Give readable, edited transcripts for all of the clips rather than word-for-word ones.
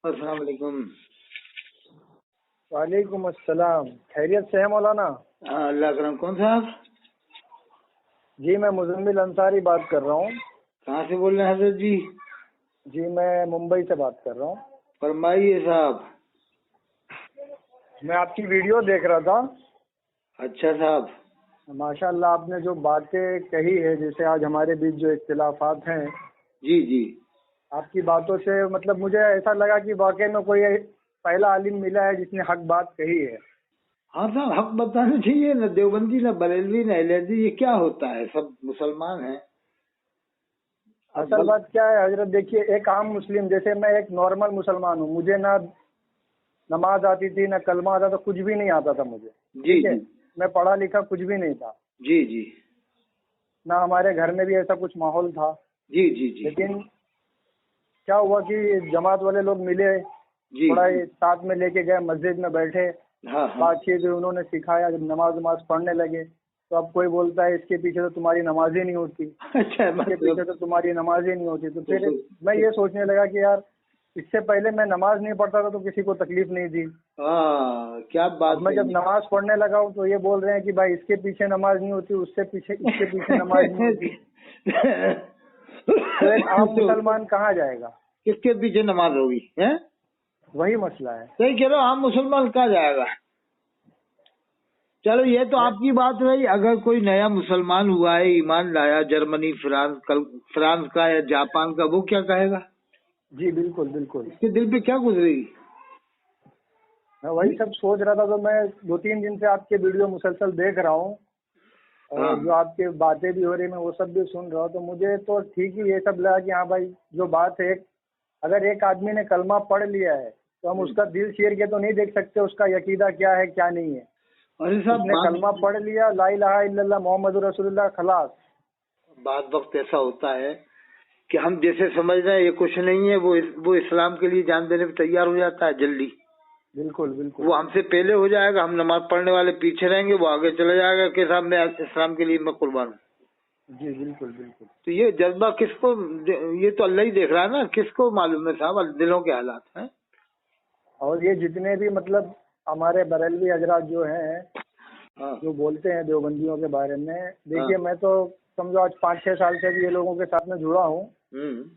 السلام علیکم۔ وعلیکم السلام، خیریت سے ہے مولانا؟ ہاں اللہ کرم۔ کون صاحب؟ جی میں مزمل انصاری بات کر رہا ہوں۔ کہاں سے بول رہے ہیں حضرت جی؟ جی میں ممبئی سے بات کر رہا ہوں۔ فرمائیے صاحب۔ میں آپ کی ویڈیو دیکھ رہا تھا۔ اچھا صاحب۔ ماشاء اللہ آپ نے جو باتیں کہی ہے، جیسے آج ہمارے بیچ جو اختلافات ہیں، جی جی۔ آپ کی باتوں سے مطلب مجھے ایسا لگا کہ واقعی میں کوئی پہلا عالم ملا ہے جس نے حق بات کہی ہے۔ ہاں صاحب، حق بتانا چاہیے، نہ دیوبندی نہ بریلوی نہ اہل حدیث، یہ کیا ہوتا ہے؟ سب مسلمان ہیں۔ اصل بات کیا ہے حضرت، دیکھیے ایک عام مسلم، جیسے میں ایک نارمل مسلمان ہوں، مجھے نہ نماز آتی تھی نہ کلمہ آتا تھا، کچھ بھی نہیں آتا تھا مجھے، جی ٹھیک ہے، جی میں پڑھا لکھا کچھ بھی نہیں تھا، جی جی نہ ہمارے گھر میں بھی ایسا کچھ ماحول تھا۔ جی جی جی لیکن کیا ہوا کہ جماعت والے لوگ ملے، جی تھوڑا ساتھ میں لے کے گئے، مسجد میں بیٹھے، ہاں ہاں۔ بات چیت انہوں نے سکھایا، جب نماز پڑھنے لگے تو اب کوئی بولتا ہے اس کے پیچھے تو تمہاری نماز ہی نہیں ہوتی، اچھا اس کے پیچھے تو تمہاری نماز ہی نہیں ہوتی۔ تو پھر میں یہ سوچنے لگا کہ یار اس سے پہلے میں نماز نہیں پڑھتا تھا تو کسی کو تکلیف نہیں دی، ہاں کیا بات۔ میں جب نماز پڑھنے لگا ہوں تو یہ بول رہے ہیں کہ بھائی اس کے پیچھے نماز نہیں ہوتی، اس کے پیچھے نماز نہیں ہوتی، تو ایک عام مسلمان کہاں جائے گا؟ کس کے پیچھے نماز ہوگی؟ وہی مسئلہ ہے۔ صحیح کہہ رہے ہو، عام مسلمان کہاں جائے گا؟ چلو یہ تو آپ کی بات رہی۔ اگر کوئی نیا مسلمان ہوا ہے، ایمان لایا، جرمنی، فرانس کا یا جاپان کا، وہ کیا کہے گا؟ جی بالکل بالکل، اس کے دل پہ کیا گزرے گی؟ میں وہی سب سوچ رہا تھا، تو میں 2-3 دن سے آپ کے ویڈیو مسلسل دیکھ رہا ہوں، اور جو آپ کی باتیں بھی ہو رہی میں وہ سب بھی سن رہا ہوں، تو مجھے تو ٹھیک ہی یہ سب لگا کہ ہاں بھائی جو بات ہے، اگر ایک آدمی نے کلمہ پڑھ لیا ہے تو ہم اس کا دل چیر کے تو نہیں دیکھ سکتے اس کا عقیدہ کیا ہے کیا نہیں ہے۔ اس نے کلمہ پڑھ لیا، لا الہ الا اللہ محمد رسول اللہ، خلاص۔ بعض وقت ایسا ہوتا ہے کہ ہم جیسے سمجھ رہے ہیں یہ کچھ نہیں ہے، وہ اسلام کے لیے جان دینے پہ تیار ہو جاتا ہے جلدی۔ بالکل بالکل، وہ ہم سے پہلے ہو جائے گا، ہم نماز پڑھنے والے پیچھے رہیں گے، وہ آگے چلا جائے گا کہ صاحب میں اسلام کے لیے میں قربان ہوں۔ جی بالکل بالکل۔ تو یہ جذبہ کس کو، یہ تو اللہ ہی دیکھ رہا ہے نا، کس کو معلوم ہے صاحب دلوں کے حالات ہیں۔ اور یہ جتنے بھی مطلب ہمارے بریلوی حضرات جو ہیں جو بولتے ہیں دیوبندیوں کے بارے میں، دیکھیے میں تو سمجھو آج 5-6 سال سے بھی یہ لوگوں کے ساتھ میں جڑا ہوں،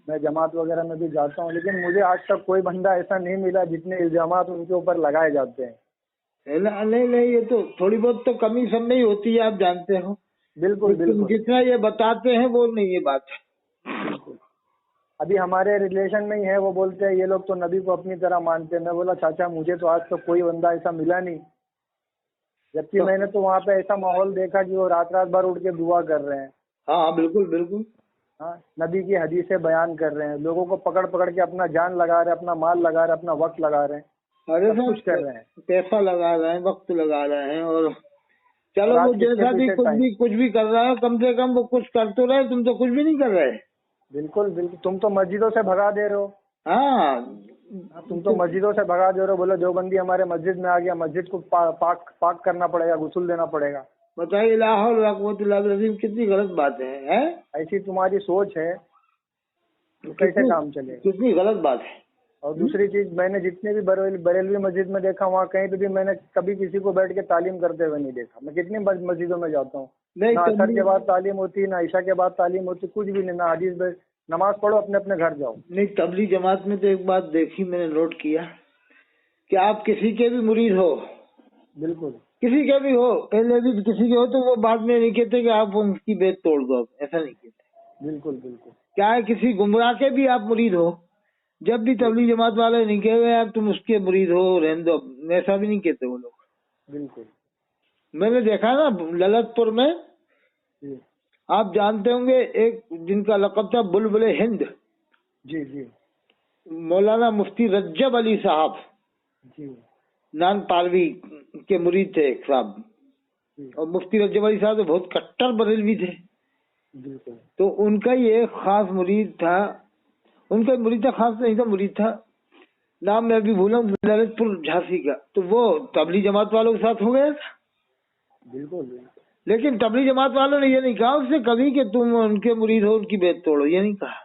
میں جماعت وغیرہ میں بھی جاتا ہوں، لیکن مجھے آج تک کوئی بندہ ایسا نہیں ملا جتنے الزامات ان کے اوپر لگائے جاتے ہیں۔ نہیں یہ تو تھوڑی بہت تو کمی سب میں ہی ہوتی ہے، آپ جانتے ہو۔ بالکل بالکل، جتنا یہ بتاتے ہیں وہ نہیں، یہ بات ہے۔ بالکل، ابھی ہمارے ریلیشن میں ہی ہے، وہ بولتے ہیں یہ لوگ تو نبی کو اپنی طرح مانتے ہیں۔ میں بولا چاچا مجھے تو آج تک کوئی بندہ ایسا ملا نہیں، جبکہ میں نے تو وہاں پہ ایسا ماحول دیکھا کہ وہ رات بھر اٹھ کے دعا کر رہے ہیں۔ ہاں بالکل بالکل، ہاں، نبی کی حدیثیں بیان کر رہے ہیں، لوگوں کو پکڑ کے اپنا جان لگا رہے ہیں، اپنا مال لگا رہے ہیں، اپنا وقت لگا رہے ہیں، ارے سب کچھ کر رہے ہیں، پیسہ لگا رہے ہیں، وقت لگا رہے ہیں، اور چلو وہ جیسا بھی کچھ بھی کر رہا ہے، کم سے کم وہ کچھ کر تو رہے، تم تو کچھ بھی نہیں کر رہے۔ بالکل بالکل، تم تو مسجدوں سے بھگا دے رہے ہو۔ ہاں تم تو مسجدوں سے بھگا دے رہے ہو، بولے دیوبندی ہمارے مسجد میں آ گیا، مسجد کو پاک کرنا پڑے گا، غسل دینا پڑے گا۔ بتائیے لا حول ولا قوت الا باللہ، کتنی غلط بات ہے۔ ایسی تمہاری سوچ ہے تو کیسے کام چلے گا؟ کتنی غلط بات ہے۔ اور دوسری چیز، میں نے جتنے بھی بریلوی مسجد میں دیکھا، وہاں کہیں پہ بھی میں نے کبھی کسی کو بیٹھ کے تعلیم کرتے ہوئے نہیں دیکھا۔ میں کتنی مسجدوں میں جاتا ہوں، نہ عصر کے بعد تعلیم ہوتی، نہ عشاء کے بعد تعلیم ہوتی، کچھ بھی نہیں، نہ حدیث میں۔ نماز پڑھو، اپنے اپنے گھر جاؤ۔ نہیں، تبلیغ جماعت میں تو ایک بات دیکھی میں نے، نوٹ کیا کہ آپ کسی کے بھی مرید ہو، بالکل کسی کے بھی ہو، پہلے بھی کسی کے ہو، تو وہ بعد میں نہیں کہتے کہ آپ ان کی بیت توڑ دو، ایسا نہیں کہتے۔ بالکل بالکل، کیا ہے، کسی گمراہ کے بھی آپ مرید ہو، جب بھی تبلیغ جماعت والے نہیں کہے گئے آپ تم اس کے مرید ہو، رہنے دو، ایسا بھی نہیں کہتے وہ لوگ۔ بالکل، میں نے دیکھا نا للت پور میں، آپ جانتے ہوں گے ایک جن کا لقب تھا بلبل ہند، جی جی، مولانا مفتی رجب علی صاحب، جی نان پالوی کے مرید تھے ایک صاحب، اور مفتی رجب علی صاحب تو بہت کٹر بریلوی تھے۔ بالکل، تو ان کا ہی ایک خاص مرید تھا، ان کا مرید تھا، خاص نہیں تھا، مرید تھا، نام میں ابھی بھولا ہوں، للت پور جھانسی کا، تو وہ تبلیغ جماعت والوں کے ساتھ ہو گیا تھا۔ بالکل بالکل، لیکن تبلیغ جماعت والوں نے یہ نہیں کہا اس سے کبھی کہ تم ان کے مرید ہو، ان کی بیعت توڑو، یہ نہیں کہا۔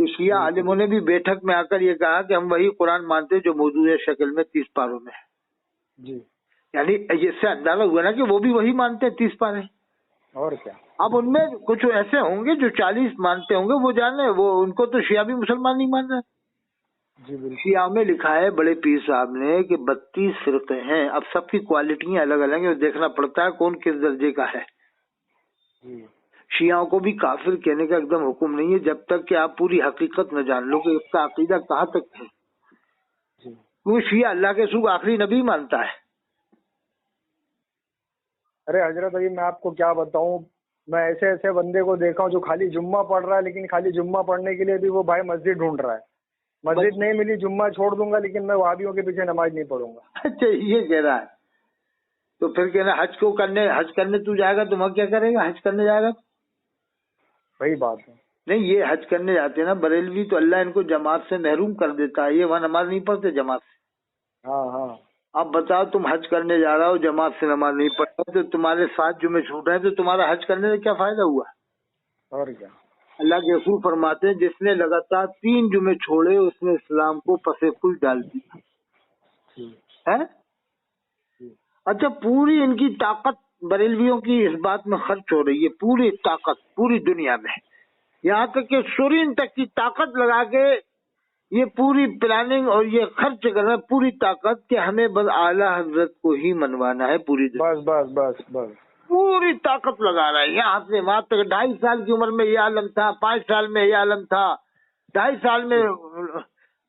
کہ شیعہ عالموں نے بھی بیٹھک میں آ کر یہ کہا کہ ہم وہی قرآن مانتے ہیں جو موجود شکل میں 30 پاروں میں ہے جی یعنی اس سے اندازہ ہوا نا کہ وہ بھی وہی مانتے ہیں 30 پارے. اور کیا. اب ان میں کچھ ایسے ہوں گے جو 40 مانتے ہوں گے, وہ جانے وہ ان کو تو شیعہ بھی مسلمان نہیں مان رہے. جی بالکل. شیعہ میں لکھا ہے بڑے پیر صاحب نے کہ 32 فرقے ہیں. اب سب کی کوالٹیاں الگ الگ ہیں, دیکھنا پڑتا ہے کون کس درجے کا ہے. جی. شیعوں کو بھی کافر کہنے کا ایک دم حکم نہیں ہے جب تک کہ آپ پوری حقیقت نہ جان لو کہ اس کا عقیدہ کہاں تک ہے. جی. کیونکہ شیعہ اللہ کے رسول آخری نبی مانتا ہے. ارے حضرت ابھی میں آپ کو کیا بتاؤں, میں ایسے ایسے بندے کو دیکھا ہوں جو خالی جمعہ پڑھ رہا ہے, لیکن خالی جمعہ پڑھنے کے لیے بھی وہ بھائی مسجد ڈھونڈ رہا ہے. مسجد نہیں ملی جمعہ چھوڑ دوں گا, لیکن میں وہابیوں کے پیچھے نماز نہیں پڑھوں گا. اچھا یہ کہہ رہا ہے. تو پھر کہنا حج کرنے تو جائے گا, تم کیا کرے گا حج کرنے جائے گا؟ وہی بات ہے. نہیں یہ حج کرنے جاتے ہیں نا بریلوی, تو اللہ ان کو جماعت سے محروم کر دیتا ہے. یہ وہاں نماز نہیں پڑھتے جماعت سے. ہاں ہاں. اب بتاؤ تم حج کرنے جا رہا ہو, جماعت سے نماز نہیں پڑھتا, تو تمہارے 7 جمعے چھوٹ رہے ہیں, تو تمہارا حج کرنے سے کیا فائدہ ہوا؟ اور کیا. اللہ کے رسول فرماتے ہیں جس نے لگاتار 3 جمعے چھوڑے اس نے اسلام کو پسے پل ڈال دیا. اچھا پوری ان کی طاقت بریلویوں کی اس بات میں خرچ ہو رہی ہے, پوری طاقت پوری دنیا میں, یہاں تک کہ سورین تک کی طاقت لگا کے یہ پوری پلاننگ اور یہ خرچ کر رہا ہے پوری طاقت کہ ہمیں بس اعلیٰ حضرت کو ہی منوانا ہے پوری دنیا. بس بس بس بس پوری طاقت لگا رہا ہے یہاں سے وہاں تک. 2.5 سال کی عمر میں یہ عالم تھا, 5 سال میں یہ عالم تھا, 2.5 سال میں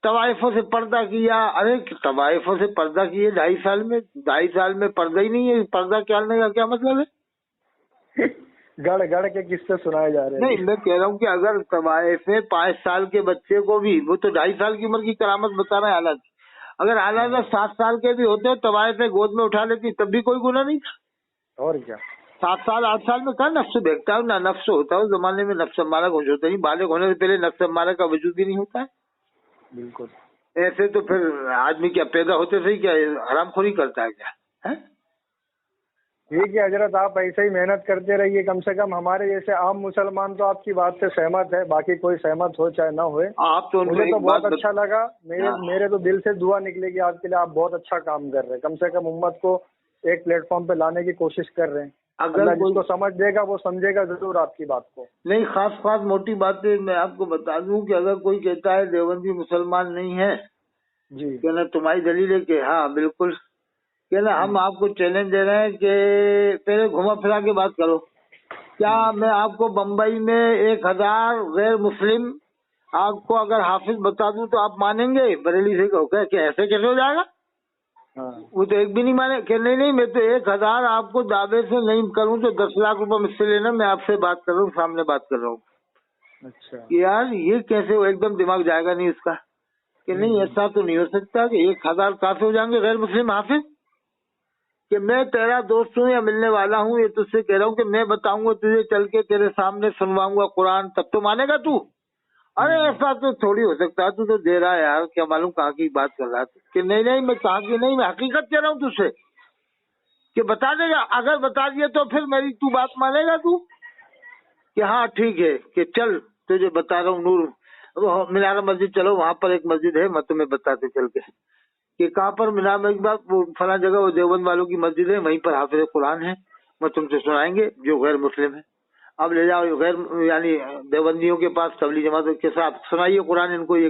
طوائفوں سے پردہ کیا. ارے طوائفوں سے پردہ کیے 2.5 سال میں پردہ ہی نہیں ہے. پردہ کرنے کا کیا مطلب ہے؟ گڑ گڑ کے قصے سنائے جا رہے ہیں. نہیں میں کہہ رہا ہوں کہ اگر طوائف 5 سال کے بچے کو بھی, وہ تو 2.5 سال کی عمر کی کرامت بتا رہے ہیں حالات, اگر حالات 7 سال کے بھی ہوتے طوائف گود میں اٹھا لیتی تب بھی کوئی گناہ نہیں تھا. اور کیا. 7 سال 8 سال میں کہاں نفس بھیگتا ہے, نہ نفس ہوتا ہے اس زمانے میں. نفس ہمارا کچھ ہوتا نہیں, بالغ ہونے سے پہلے نفس ہمارا کا وجود ہی نہیں ہوتا ہے. بالکل. ایسے تو پھر آدمی کیا پیدا ہوتے سے ہی کیا حرام خوری کرتا ہے کیا؟ ٹھیک ہے حضرت, آپ ایسے ہی محنت کرتے رہیے. کم سے کم ہمارے جیسے عام مسلمان تو آپ کی بات سے سہمت ہے, باقی کوئی سہمت ہو چاہے نہ ہوئے. آپ تو مجھے تو بہت اچھا لگا. میرے تو دل سے دعا نکلے گی آپ کے لیے. آپ بہت اچھا کام کر رہے ہیں. کم سے کم امت کو ایک پلیٹ فارم پہ لانے کی کوشش کر رہے ہیں. اللہ جس کو سمجھ دے گا وہ سمجھے گا ضرور آپ کی بات کو. نہیں خاص موٹی بات میں آپ کو بتا دوں کہ اگر کوئی کہتا ہے دیوبندی مسلمان نہیں ہے, جی کہنا تمہاری دلیل ہے کہ ہاں بالکل, کہنا ہم آپ کو چیلنج دے رہے ہیں کہ پہلے گھما پھرا کے بات کرو. کیا میں آپ کو بمبئی میں 1000 غیر مسلم آپ کو اگر حافظ بتا دوں تو آپ مانیں گے؟ بریلی سے کہو کہ ایسے کیسے ہو جائے گا؟ وہ تو ایک بھی نہیں مانے کہ نہیں میں تو 1000 آپ کو دعوے سے نہیں کروں تو 10 لاکھ روپے مجھ سے لینا, میں آپ سے بات کر رہا ہوں, سامنے بات کر رہا ہوں. اچھا یار یہ کیسے ہو, ایک دم دماغ جائے گا نہیں اس کا کہ نہیں ایسا تو نہیں ہو سکتا کہ 1000 کافی ہو جائیں گے غیر مسلم حافظ. کہ میں تیرا دوست ہوں یا ملنے والا ہوں, یہ تجھ سے کہہ رہا ہوں کہ میں بتاؤں گا تجھے چل کے تیرے سامنے سنواؤں گا قرآن, تب تو مانے گا تو. ارے ایسا تو تھوڑی ہو سکتا ہے, تو دے رہا ہے یار, کیا معلوم کہاں کی بات کر رہا ہے کہ نہیں میں کہاں کی نہیں, میں حقیقت کہہ رہا ہوں تجھ سے کہ بتا دے گا. اگر بتا دیا تو پھر میری تو بات مانے گا تو کہ ہاں ٹھیک ہے کہ چل تجھے بتا رہا ہوں نور مینار مسجد چلو, وہاں پر ایک مسجد ہے, میں تمہیں بتاتے چل کے کہ کہاں پر مینار مسجد, وہ فلاں جگہ وہ دیوبند والوں کی مسجد ہے, وہیں پر حافظ قرآن ہے, وہ تم سے سنائیں گے جو غیر مسلم ہے. اب لے جاؤ غیر یعنی دیوبندیوں کے پاس تبلیغ جماعت کے ساتھ سنائیے قرآن ان کو یہ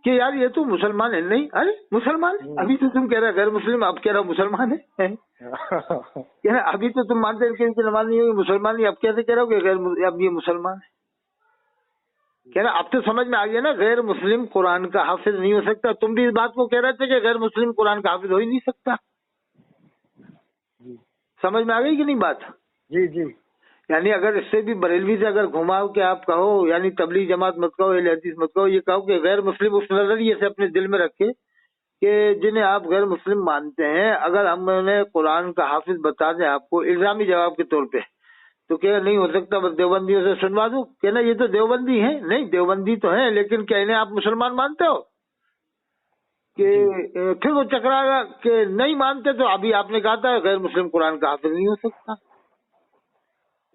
کہ یار یہ تو مسلمان ہے. نہیں ارے مسلمان ابھی تو تم کہہ رہے غیر مسلم, اب کہہ رہا مسلمان ہے. کہہ رہے ابھی تو تم مانتے کہ ان کی نماز نہیں ہوگی مسلمان نہیں, اب کیسے کہہ رہے ہو کہ غیر اب یہ مسلمان ہے؟ کہہ رہا اب تو سمجھ میں آ گیا نا, غیر مسلم قرآن کا حافظ نہیں ہو سکتا. تم بھی اس بات کو کہہ رہے تھے کہ غیر مسلم قرآن کا حافظ ہو ہی نہیں سکتا. سمجھ میں آ گئی کہ نہیں بات؟ جی جی. یعنی اگر اس سے بھی بریلوی سے اگر گھماؤ کہ آپ کہو یعنی تبلیغ جماعت مت کہو, اہل حدیث مت کہو, یہ کہو کہ غیر مسلم اس نظریے سے اپنے دل میں رکھے کہ جنہیں آپ غیر مسلم مانتے ہیں, اگر ہم انہیں قرآن کا حافظ بتا دیں آپ کو الزامی جواب کے طور پہ, تو کیا نہیں ہو سکتا بس دیوبندیوں سے سنوا دوں؟ کہنا یہ تو دیوبندی ہیں. نہیں دیوبندی تو ہیں, لیکن کیا انہیں آپ مسلمان مانتے ہو؟ کہ پھر وہ چکرا گا کہ نہیں مانتے, تو ابھی آپ نے کہا تھا غیر مسلم قرآن کا حافظ نہیں ہو سکتا.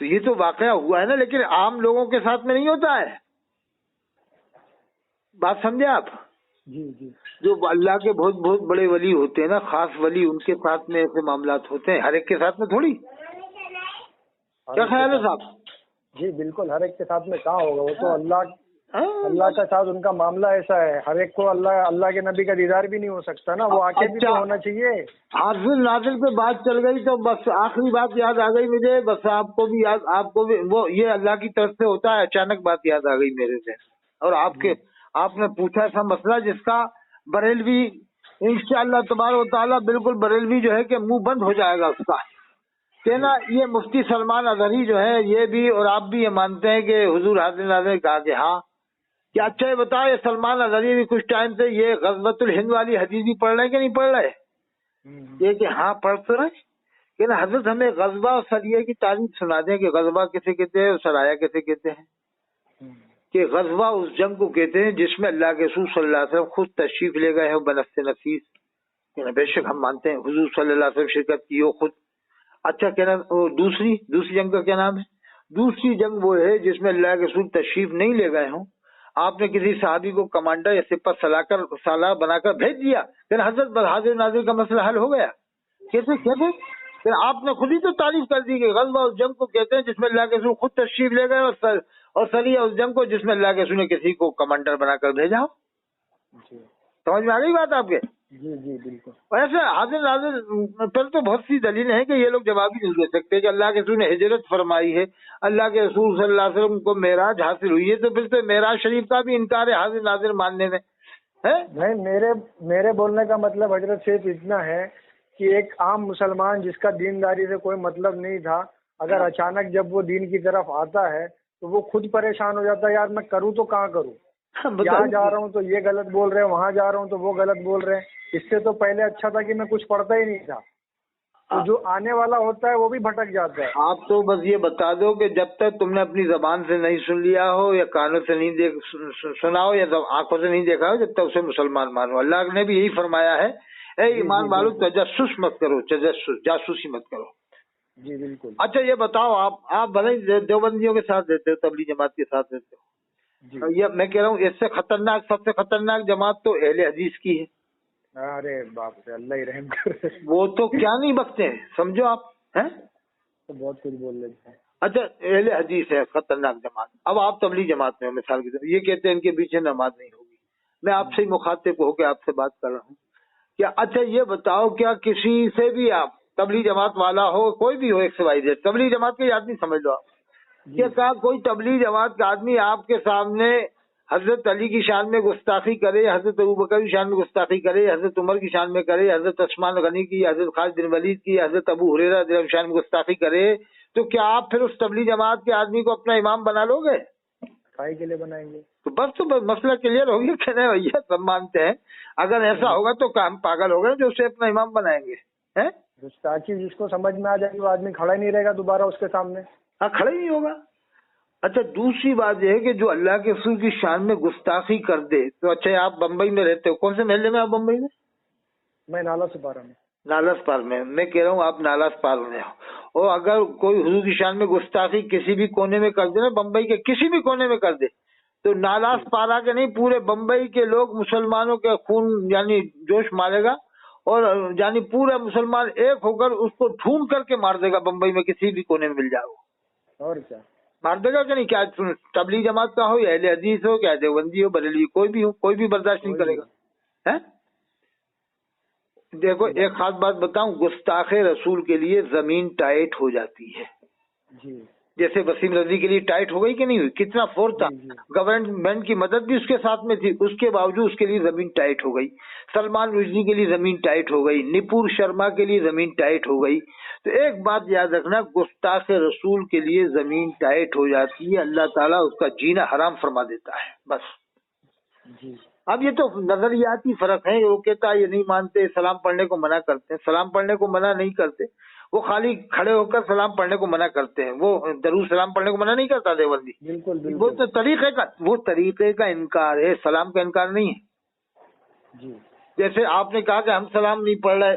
تو یہ تو واقعہ ہوا ہے نا، لیکن عام لوگوں کے ساتھ میں نہیں ہوتا ہے. بات سمجھے آپ؟ جی جی. جو اللہ کے بہت بہت بڑے ولی ہوتے ہیں نا، خاص ولی، ان کے ساتھ میں ایسے معاملات ہوتے ہیں، ہر ایک کے ساتھ میں تھوڑی. کیا خیال ہے صاحب؟ جی بالکل، ہر ایک کے ساتھ میں کہاں ہوگا، وہ تو اللہ کا ساتھ ان کا معاملہ ایسا ہے، ہر ایک کو اللہ کے نبی کا دیدار بھی نہیں ہو سکتا نا، وہ آگے بھی تو ہونا چاہیے. حاصل نازل پہ بات چل گئی تو بس آخری بات یاد آ گئی مجھے، بس آپ کو بھی وہ یہ اللہ کی طرف سے ہوتا ہے، اچانک بات یاد آ گئی میرے سے. اور آپ نے پوچھا ایسا مسئلہ جس کا بریلوی انشاءاللہ تبارک و تعالیٰ بالکل بریلوی جو ہے کہ منہ بند ہو جائے گا اس کا کہ نا. یہ مفتی سلمان اظہری جو ہے یہ بھی اور آپ بھی یہ مانتے ہیں کہ حضور حاضر ناظر نے کہا کہ ہاں. کیا اچھا یہ بتاؤ، یہ سلمان اظہری بھی کچھ ٹائم سے یہ غزوۃ الہند والی حدیث بھی پڑھ رہے کہ نہیں پڑھ رہے؟ یہ کہ ہاں پڑھ تو رہے، کہ نا حضرت ہمیں غزوہ اور سریہ کی تعریف سنا دیں کہ غزوہ کسے کہتے ہیں اور سرایہ کسے کہتے ہیں. کہ غزوہ اس جنگ کو کہتے ہیں جس میں اللہ کے رسول صلی اللہ علیہ وسلم خود تشریف لے گئے ہیں بنفس نفیس. بے شک ہم مانتے ہیں حضور صلی اللہ علیہ وسلم شرکت کی ہو خود. اچھا کہنا دوسری جنگ کا کیا نام ہے؟ دوسری جنگ وہ ہے جس میں اللہ کے رسول تشریف نہیں لے گئے ہوں، آپ نے کسی صحابی کو کمانڈر یا سپہ سالار بنا کر بھیج دیا، پھر حضرت حاضر ناظر کا مسئلہ حل ہو گیا. کیسے پھر آپ نے خود ہی تو تعریف کر دی کہ غزوہ اس جنگ کو کہتے ہیں جس میں اللہ کے رسول خود تشریف لے گئے، اور سریہ اس جنگ کو جس میں اللہ کے رسول نے کسی کو کمانڈر بنا کر بھیجا ہو. سمجھ میں آ گئی بات آپ کے؟ جی جی بالکل. ویسے حاضر ناظر پھر تو بہت سی دلیلیں ہیں کہ یہ لوگ جواب ہی نہیں دے سکتے کہ اللہ کے رسول نے ہجرت فرمائی ہے، اللہ کے رسول صلی اللہ علیہ وسلم کو معراج حاصل ہوئی ہے، تو پھر تو معراج شریف کا بھی انکار ہے حاضر ناظر ماننے میں ہے. نہیں، میرے بولنے کا مطلب حضرت صرف اتنا ہے کہ ایک عام مسلمان جس کا دینداری سے کوئی مطلب نہیں تھا، اگر اچانک جب وہ دین کی طرف آتا ہے تو وہ خود پریشان ہو جاتا ہے، یار میں کروں تو کہاں کروں، یہاں جا رہا ہوں تو یہ غلط بول رہے ہیں، وہاں جا رہا ہوں تو وہ غلط بول رہے ہیں. اس سے تو پہلے اچھا تھا کہ میں کچھ پڑھتا ہی نہیں تھا. تو جو آنے والا ہوتا ہے وہ بھی بھٹک جاتا ہے. آپ تو بس یہ بتا دو کہ جب تک تم نے اپنی زبان سے نہیں سن لیا ہو یا کانوں سے نہیں سنا ہو یا آنکھوں سے نہیں دیکھا ہو، جب تک اسے مسلمان مانو. اللہ نے بھی یہی فرمایا ہے، اے ایمان والو تجسس مت کرو، جاسوسی مت کرو. جی بالکل. اچھا یہ بتاؤ، آپ بھلے دیوبندیوں کے ساتھ رہتے ہو، تبلیغ جماعت کے ساتھ رہتے ہو، یہ میں کہہ رہا ہوں اس سے خطرناک، سب سے خطرناک جماعت تو اہل حدیث کی ہے. ارے باپ رے، اللہ ہی رحم کرے. وہ تو کیا نہیں بکتے ہیں، سمجھو آپ ہیں، تو بہت کچھ بول لیتے ہیں. اچھا اہل حدیث ہے خطرناک جماعت. اب آپ تبلیغ جماعت میں مثال کی طرف یہ کہتے ہیں ان کے پیچھے نماز نہیں ہوگی. میں آپ سے مخاطب ہو کے آپ سے بات کر رہا ہوں. کیا اچھا یہ بتاؤ، کیا کسی سے بھی آپ تبلیغ جماعت والا ہو، کوئی بھی ہو، ایک سے وائی تبلیغ جماعت کے آدمی سمجھ لو آپ، کیا کوئی تبلیغ جماعت کا آدمی آپ کے سامنے حضرت علی کی شان میں گستاخی کرے، حضرت ابوبکر کی شان میں گستاخی کرے، حضرت عمر کی شان میں کرے، حضرت عثمان غنی کی، حضرت خالد بن ولید کی، حضرت ابو ہریرہ رضی اللہ عنہ کی شان میں گستاخی کرے، تو کیا آپ پھر اس تبلیغ جماعت کے آدمی کو اپنا امام بنا لو گے؟ کائی کے لیے بنائیں گے؟ تو بس مسئلہ کلیئر ہو گیا کہ نہیں بھیا، سب مانتے ہیں اگر ایسا ہوگا تو کام پاگل ہو گئے جو اسے اپنا امام بنائیں گے. تاکہ جس کو سمجھ میں آ جائے وہ آدمی کھڑا ہی نہیں رہے گا دوبارہ اس کے سامنے. ہاں کھڑا ہی نہیں ہوگا. اچھا دوسری بات یہ ہے کہ جو اللہ کے رسول کی شان میں گستاخی کر دے تو اچھا آپ بمبئی میں رہتے ہو، کون سے محلے میں آپ بمبئی میں؟ میں نالا سپارہ میں. نالا سپار میں کہہ رہا ہوں آپ نالا سپار میں ہو، اور اگر کوئی حضور کی شان میں گستاخی کسی بھی کونے میں کر دے نا، بمبئی کے کسی بھی کونے میں کر دے، تو نالا سپارہ کے نہیں پورے بمبئی کے لوگ مسلمانوں کے خون یعنی جوش مارے گا، اور یعنی پورا مسلمان ایک ہو کر اس کو ڈھونڈ کر کے مار دے گا، بمبئی میں کسی بھی کونے میں مل جائے وہ. اور کیا مار دے گا کہ نہیں؟ کیا تبلیغ جماعت کا ہو یا اہل حدیث ہو، کیا دیوبندی ہو، بریلوی، کوئی بھی ہو، کوئی بھی برداشت نہیں کرے گا. دیکھو ایک خاص بات بتاؤں، گستاخ رسول کے لیے زمین ٹائٹ ہو جاتی ہے. جی جیسے وسیم رضی کے لیے ٹائٹ ہو گئی کہ نہیں ہوئی؟ کتنا فور تھا، گورنمنٹ کی مدد بھی اس کے ساتھ میں تھی، اس کے باوجود اس کے لیے زمین ٹائٹ ہو گئی. سلمان رشدی کے لیے زمین ٹائٹ ہو گئی، نپور شرما کے لیے زمین ٹائٹ ہو گئی. تو ایک بات یاد رکھنا، گستاخ رسول کے لیے زمین ٹائٹ ہو جاتی ہے، اللہ تعالیٰ اس کا جینا حرام فرما دیتا ہے. بس اب یہ تو نظریاتی فرق ہے، وہ کہتا ہے یہ نہیں مانتے، سلام پڑھنے کو منع کرتے ہیں. سلام پڑھنے کو منع نہیں کرتے، وہ خالی کھڑے ہو کر سلام پڑھنے کو منع کرتے ہیں. وہ درود سلام پڑھنے کو منع نہیں کرتا دیوبندی. بالکل وہ تو طریقے کا انکار ہے، سلام کا انکار نہیں ہے. جیسے آپ نے کہا کہ ہم سلام نہیں پڑھ رہے،